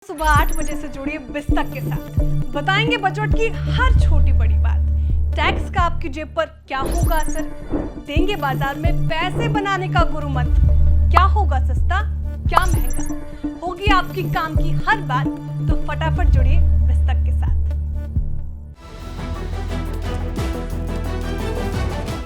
सुबह 8 बजे से जुड़िए बिस्तक के साथ। बताएंगे बजट की हर छोटी बड़ी बात। टैक्स का आपकी जेब पर क्या होगा असर, देंगे बाजार में पैसे बनाने का गुरु मंत्र। क्या होगा सस्ता, क्या महंगा, होगी आपकी काम की हर बात। तो फटाफट जुड़िए बिस्तक के साथ।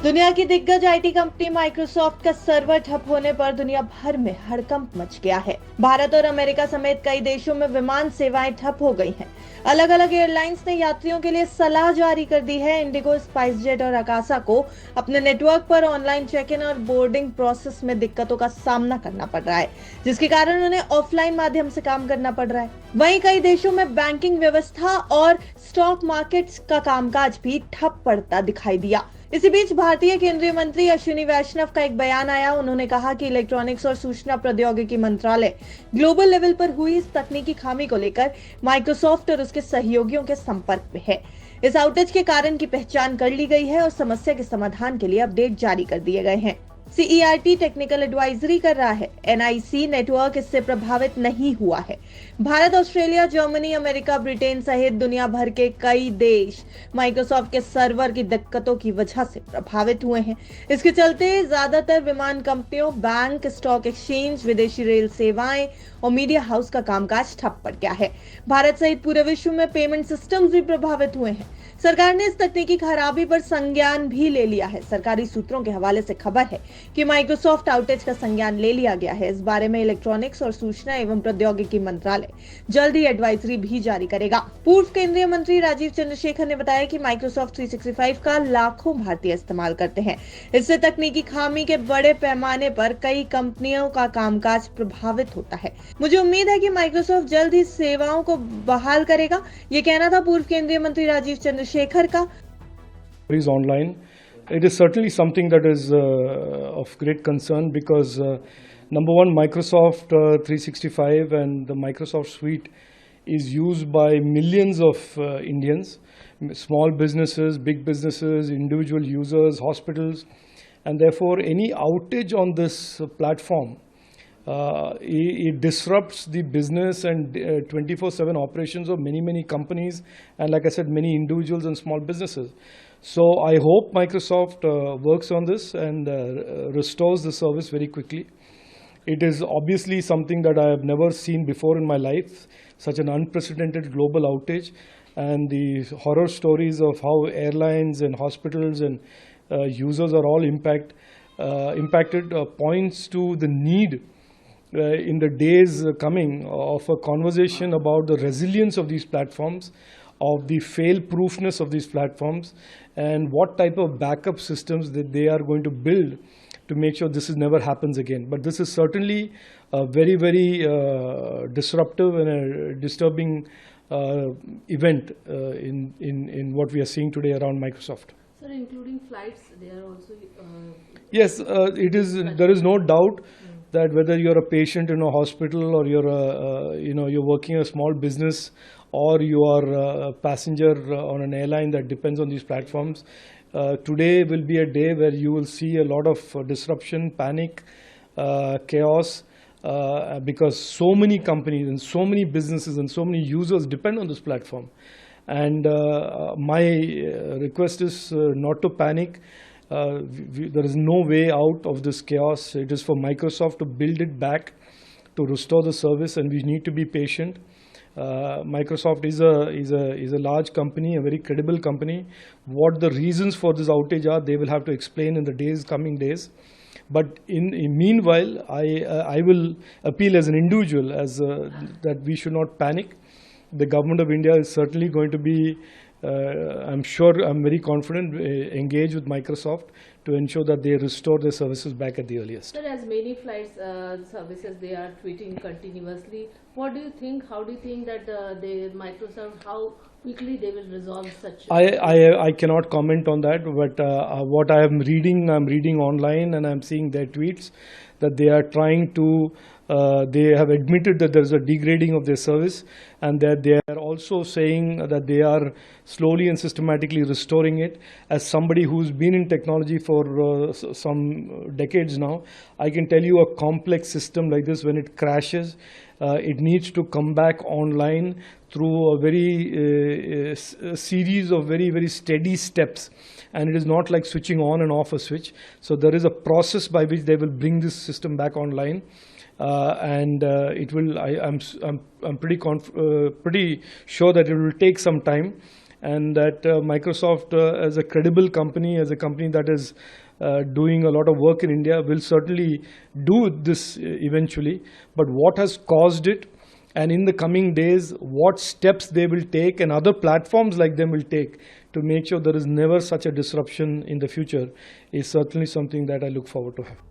दुनिया की दिग्गज आईटी कंपनी माइक्रोसॉफ्ट का सर्वर ठप होने पर दुनिया भर में हड़कंप मच गया है। भारत और अमेरिका समेत कई देशों में विमान सेवाएं ठप हो गई हैं। अलग अलग एयरलाइंस ने यात्रियों के लिए सलाह जारी कर दी है। इंडिगो, स्पाइसजेट और अकासा को अपने नेटवर्क पर ऑनलाइन चेक इन और बोर्डिंग प्रोसेस में दिक्कतों का सामना करना पड़ रहा है, जिसके कारण उन्हें ऑफलाइन माध्यम से काम करना पड़ रहा है। वहीं कई देशों में बैंकिंग व्यवस्था और स्टॉक मार्केट्स का कामकाज भी ठप पड़ता दिखाई दिया। इसी बीच भारतीय केंद्रीय मंत्री अश्विनी वैष्णव का एक बयान आया। उन्होंने कहा कि इलेक्ट्रॉनिक्स और सूचना प्रौद्योगिकी मंत्रालय ग्लोबल लेवल पर हुई इस तकनीकी खामी को लेकर माइक्रोसॉफ्ट और उसके सहयोगियों के संपर्क में है। इस आउटेज के कारण की पहचान कर ली गई है और समस्या के समाधान के लिए अपडेट जारी कर दिए गए हैं। CERT टेक्निकल एडवाइजरी कर रहा है। NIC नेटवर्क इससे प्रभावित नहीं हुआ है। Bharat, Australia, Germany, America, Britain सहित दुनिया भर के कई देश माइक्रोसॉफ्ट के सर्वर की दिक्कतों की वजह से प्रभावित हुए हैं। इसके चलते ज्यादातर विमान कंपनियों, बैंक, स्टॉक एक्सचेंज, विदेशी रेल सेवाएं और मीडिया हाउस का कामकाज ठप पड़ गया है। भारत सहित पूरे विश्व में पेमेंट सिस्टम्स भी प्रभावित हुए हैं। सरकार ने इस तकनीकी खराबी पर संज्ञान भी ले लिया है। सरकारी सूत्रों के हवाले से खबर है कि माइक्रोसॉफ्ट आउटेज का संज्ञान ले लिया गया है। इस बारे में इलेक्ट्रॉनिक्स और सूचना एवं प्रौद्योगिकी मंत्रालय जल्द ही एडवाइजरी भी जारी करेगा। पूर्व केंद्रीय मंत्री राजीव चंद्रशेखर ने बताया कि माइक्रोसॉफ्ट 365 का लाखों भारतीय इस्तेमाल करते हैं। इससे तकनीकी खामी के बड़े पैमाने पर कई कंपनियों का कामकाज प्रभावित होता है। मुझे उम्मीद है कि माइक्रोसॉफ्ट जल्द ही सेवाओं को बहाल करेगा। ये कहना था पूर्व केंद्रीय मंत्री राजीव चंद्रशेखर का। Is online. It is certainly something that is of great concern because number one, Microsoft 365 and the Microsoft suite is used by millions of Indians, small businesses, big businesses, individual users, hospitals, and therefore any outage on this platform it disrupts the business and 24/7 operations of many companies, and like I said, many individuals and small businesses. So I hope Microsoft works on this and restores the service very quickly. It is obviously something that I have never seen before in my life, such an unprecedented global outage, and the horror stories of how airlines and hospitals and users are all impacted points to the need in the days coming of a conversation about the resilience of these platforms, of the fail-proofness of these platforms, and what type of backup systems that they are going to build to make sure this never happens again. But this is certainly a very disruptive and a disturbing event in what we are seeing today around Microsoft. Sir, including flights, they are also. Yes, it is. There is no doubt that whether you're a patient in a hospital or you're working a small business or you are a passenger on an airline that depends on these platforms, today will be a day where you will see a lot of disruption, panic, chaos, because so many companies and so many businesses and so many users depend on this platform. And my request is not to panic. There is no way out of this chaos. It is for Microsoft to build it back, to restore the service, and we need to be patient. Microsoft is a large company, a very credible company. What the reasons for this outage are, they will have to explain in the coming days. But in meanwhile, I will appeal as an individual that we should not panic. The government of India is certainly going to be, I'm very confident, engage with Microsoft to ensure that they restore their services back at the earliest. Sir, as many flights services they are tweeting continuously, what do you think? How do you think that Microsoft, how quickly they will resolve such? I cannot comment on that, but what I'm reading online and I'm seeing their tweets that they are trying to. They have admitted that there is a degrading of their service, and that they are also saying that they are slowly and systematically restoring it. As somebody who's been in technology for some decades now, I can tell you a complex system like this, when it crashes it needs to come back online through a very series of very steady steps, and it is not like switching on and off a switch. So there is a process by which they will bring this system back online, and it will. I'm pretty sure that it will take some time, and that Microsoft, as a credible company, as a company that is doing a lot of work in India, will certainly do this eventually. But what has caused it, and in the coming days, what steps they will take and other platforms like them will take to make sure there is never such a disruption in the future, is certainly something that I look forward to have.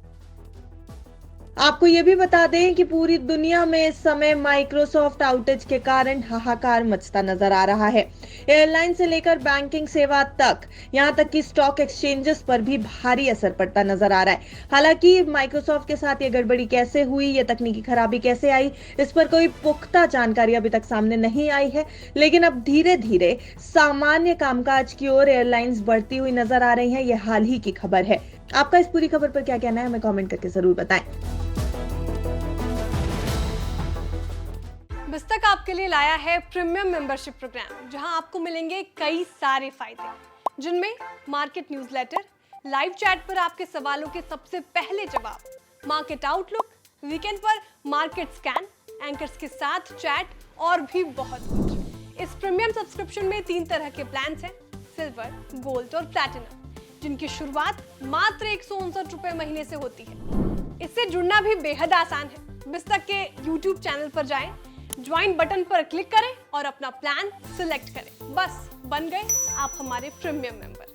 आपको ये भी बता दें कि पूरी दुनिया में इस समय माइक्रोसॉफ्ट आउटेज के कारण हाहाकार मचता नजर आ रहा है। एयरलाइन से लेकर बैंकिंग सेवा तक, यहां तक कि स्टॉक एक्सचेंजेस पर भी भारी असर पड़ता नजर आ रहा है। हालांकि माइक्रोसॉफ्ट के साथ ये गड़बड़ी कैसे हुई, ये तकनीकी खराबी कैसे आई, इस पर कोई पुख्ता जानकारी अभी तक सामने नहीं आई है, लेकिन अब धीरे धीरे सामान्य कामकाज की ओर एयरलाइंस बढ़ती हुई नजर आ रही है। ये हाल ही की खबर है। आपका इस पूरी खबर पर क्या कहना है, हमें कमेंट करके जरूर बताएं। बिस्तक आपके लिए लाया है प्रीमियम मेंबरशिप प्रोग्राम, जहां आपको मिलेंगे कई सारे फायदे, जिनमें मार्केट न्यूज़लेटर, लाइव चैट पर आपके सवालों के सबसे पहले जवाब, मार्केट आउटलुक, वीकेंड पर मार्केट स्कैन, एंकर्स के साथ चैट और भी बहुत कुछ। इस प्रीमियम सब्सक्रिप्शन में 3 तरह के प्लान्स हैं, सिल्वर, गोल्ड और प्लैटिनम, जिनकी शुरुआत मात्र 159 रुपए महीने से होती है। इससे जुड़ना भी बेहद आसान है। बिस्तक के YouTube चैनल पर जाएं, ज्वाइन बटन पर क्लिक करें और अपना प्लान सिलेक्ट करें। बस बन गए आप हमारे प्रीमियम मेंबर।